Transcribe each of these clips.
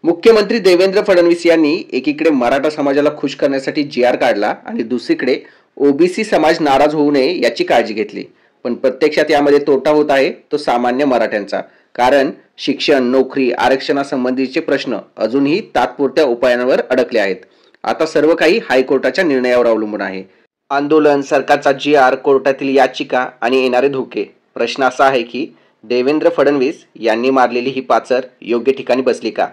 मुख्यमंत्री देवेंद्र फडणवीस यांनी एकीकडे मराठा समाजाला खुश करण्यासाठी जी.आर. काढला आणि दुसरीकडे ओबीसी समाज नाराज होऊ नये याची काळजी घेतली. पण प्रत्यक्षात यामध्ये तोटा होत आहे तो सामान्य मराठ्यांचा. कारण शिक्षण, नोकरी, आरक्षणासंबंधीचे प्रश्न अजूनही तात्पुरत्या उपायांवर अडकले आहेत. आता सर्व काही हायकोर्टाच्या निर्णयावर अवलंबून आहे. आंदोलन, सरकारचा जी.आर., कोर्टातील याचिका आणि येणारे धोके. प्रश्न असा आहे की देवेंद्र फडणवीस यांनी मारलेली ही पाचर योग्य ठिकाणी बसली का?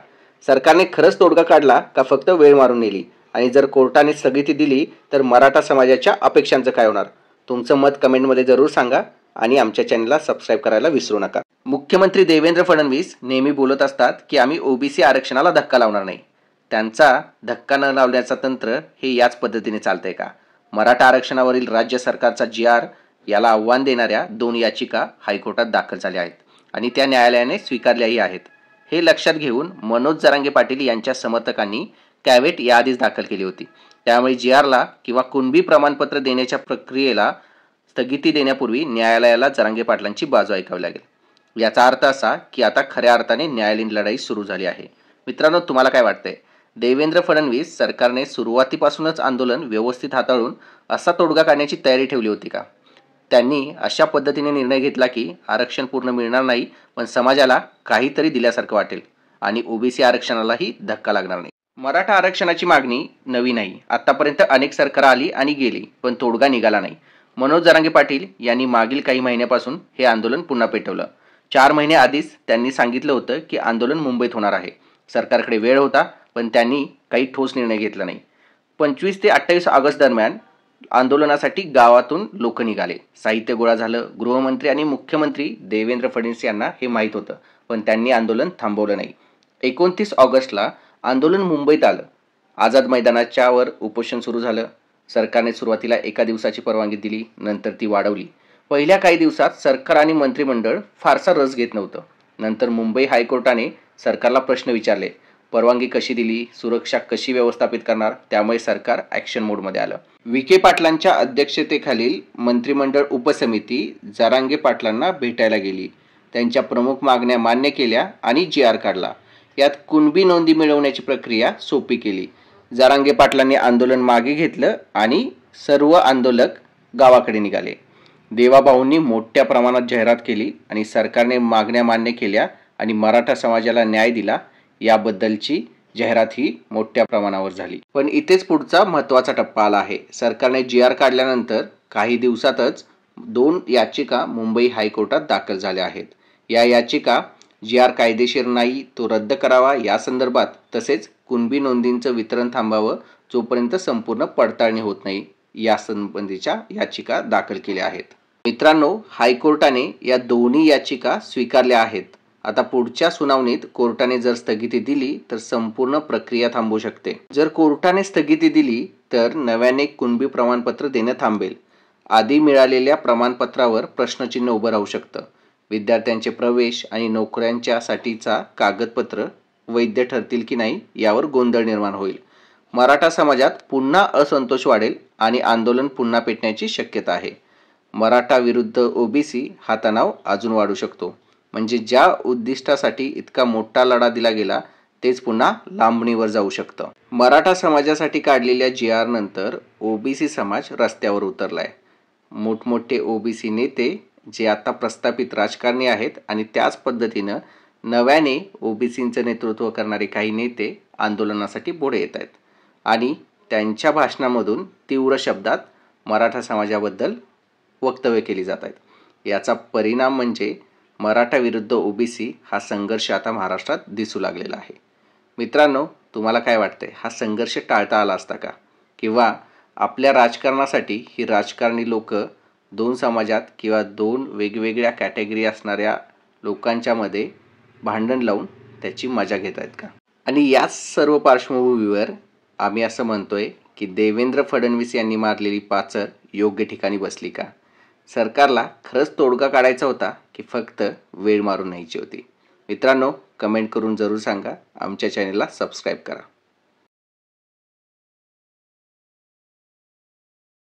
सरकारने खरंच तोडगा काढला का फक्त वेळ मारून नेली? आणि जर कोर्टाने स्थगिती दिली तर मराठा समाजाच्या अपेक्षांचं काय होणार? तुमचं मत कमेंटमध्ये जरूर सांगा आणि आमच्या चॅनलला सबस्क्राईब करायला विसरू नका. मुख्यमंत्री देवेंद्र फडणवीस नेहमी बोलत असतात की आम्ही ओबीसी आरक्षणाला धक्का लावणार नाही. त्यांचा धक्का न लावण्याचं तंत्र हे याच पद्धतीने चालतंय का? मराठा आरक्षणावरील राज्य सरकारचा जी.आर. याला आव्हान देणाऱ्या 2 याचिका हायकोर्टात दाखल झाल्या आहेत आणि त्या न्यायालयाने स्वीकारल्याही आहेत. हे लक्षात घेऊन मनोज जरांगे पाटील यांच्या समर्थकांनी कॅव्हेट याआधीच दाखल केली होती. त्यामुळे जी.आर.ला किंवा कुणबी प्रमाणपत्र देण्याच्या प्रक्रियेला स्थगिती देण्यापूर्वी न्यायालयाला जरांगे पाटलांची बाजू ऐकावी लागेल. याचा अर्थ असा की आता खऱ्या अर्थाने न्यायालयीन लढाई सुरू झाली आहे. मित्रांनो, तुम्हाला काय वाटतंय? देवेंद्र फडणवीस सरकारने सुरुवातीपासूनच आंदोलन व्यवस्थित हाताळून असा तोडगा काढण्याची तयारी ठेवली होती का? त्यांनी अशा पद्धतीने निर्णय घेतला की आरक्षण पूर्ण मिळणार नाही, पण समाजाला काहीतरी दिल्यासारखं वाटेल आणि ओबीसी आरक्षणालाही धक्का लागणार नाही. मराठा आरक्षणाची मागणी नवी नाही. आतापर्यंत अनेक सरकार आली आणि गेली, पण तोडगा निघाला नाही. मनोज जरांगे पाटील यांनी मागील काही महिन्यापासून हे आंदोलन पुन्हा पेटवलं. 4 महिने आधीच त्यांनी सांगितलं होतं की आंदोलन मुंबईत होणार आहे. सरकारकडे वेळ होता, पण त्यांनी काही ठोस निर्णय घेतला नाही. 25 ते 28 ऑगस्ट दरम्यान आंदोलनासाठी गावातून लोक निघाले. साहित्य गोळा झालं. गृहमंत्री आणि मुख्यमंत्री देवेंद्र फडणवीस यांना हे माहीत होतं, पण त्यांनी आंदोलन थांबवलं नाही. 29 ऑगस्टला आंदोलन मुंबईत आलं. आझाद मैदानाच्या वर उपोषण सुरू झालं. सरकारने सुरुवातीला 1 दिवसाची परवानगी दिली, नंतर ती वाढवली. पहिल्या काही दिवसात सरकार आणि मंत्रिमंडळ फारसा रस घेत नव्हतं. नंतर मुंबई हायकोर्टाने सरकारला प्रश्न विचारले. परवानगी कशी दिली? सुरक्षा कशी व्यवस्थापित करणार? त्यामुळे सरकार ॲक्शन मोडमध्ये आलं. विखे पाटलांच्या अध्यक्षतेखालील मंत्रिमंडळ उपसमिती जरांगे पाटलांना भेटायला गेली. त्यांच्या प्रमुख मागण्या मान्य केल्या आणि जी.आर. काढला. यात कुणबी नोंदी मिळवण्याची प्रक्रिया सोपी केली. जरांगे पाटलांनी आंदोलन मागे घेतलं आणि सर्व आंदोलक गावाकडे निघाले. देवाभाऊंनी मोठ्या प्रमाणात जाहिरात केली आणि सरकारने मागण्या मान्य केल्या आणि मराठा समाजाला न्याय दिला याबद्दलची जाहिरात ही मोठ्या प्रमाणावर झाली. पण इथेच पुढचा महत्त्वाचा टप्पा आला आहे. सरकारने जी.आर. काढल्यानंतर काही दिवसातच 2 याचिका मुंबई हायकोर्टात दाखल झाल्या आहेत. या याचिका जी.आर. कायदेशीर नाही, तो रद्द करावा या संदर्भात, तसेच कुणबी नोंदींचं वितरण थांबावं जोपर्यंत संपूर्ण पडताळणी होत नाही या संबंधीच्या याचिका दाखल केल्या आहेत. मित्रांनो, हायकोर्टाने या दोन्ही याचिका स्वीकारल्या आहेत. आता पुढच्या सुनावणीत कोर्टाने जर स्थगिती दिली तर संपूर्ण प्रक्रिया थांबू शकते. जर कोर्टाने स्थगिती दिली तर नव्याने कुणबी प्रमाणपत्र देणं थांबेल. आधी मिळालेल्या प्रमाणपत्रावर प्रश्नचिन्ह उभं राहू शकतं. विद्यार्थ्यांचे प्रवेश आणि नोकऱ्यांच्यासाठीचा कागदपत्र वैध ठरतील की नाही यावर गोंधळ निर्माण होईल. मराठा समाजात पुन्हा असंतोष वाढेल आणि आंदोलन पुन्हा पेटण्याची शक्यता आहे. मराठा विरुद्ध ओबीसी हा तणाव अजून वाढू शकतो. म्हणजे ज्या उद्दिष्टासाठी इतका मोठा लढा दिला गेला तेच पुन्हा लांबणीवर जाऊ शकतं. मराठा समाजासाठी काढलेल्या जी.आर. नंतर ओबीसी समाज रस्त्यावर उतरलाय. मोठमोठे ओबीसी नेते जे आता प्रस्थापित राजकारणी आहेत आणि त्याच पद्धतीनं नव्याने ओबीसींचं नेतृत्व करणारे काही नेते आंदोलनासाठी पुढे येत आहेत आणि त्यांच्या भाषणामधून तीव्र शब्दात मराठा समाजाबद्दल वक्तव्य केली जात आहेत. याचा परिणाम म्हणजे मराठा विरुद्ध ओबीसी हा संघर्ष आता महाराष्ट्रात दिसू लागलेला आहे. मित्रांनो, तुम्हाला काय वाटतंय? हा संघर्ष टाळता आला असता का? किंवा आपल्या राजकारणासाठी ही राजकारणी लोक 2 समाजात किंवा 2 वेगवेगळ्या कॅटेगरी असणाऱ्या लोकांच्यामध्ये भांडण लावून त्याची मजा घेत आहेत का? आणि याच सर्व पार्श्वभूमीवर आम्ही असं म्हणतोय की देवेंद्र फडणवीस यांनी मारलेली पाचर योग्य ठिकाणी बसली का? सरकारला खरंच तोडगा काढायचा होता की फक्त वेळ मारून न्यायची होती? मित्रांनो, कमेंट करून जरूर सांगा. आमच्या चॅनलला सबस्क्राईब करा.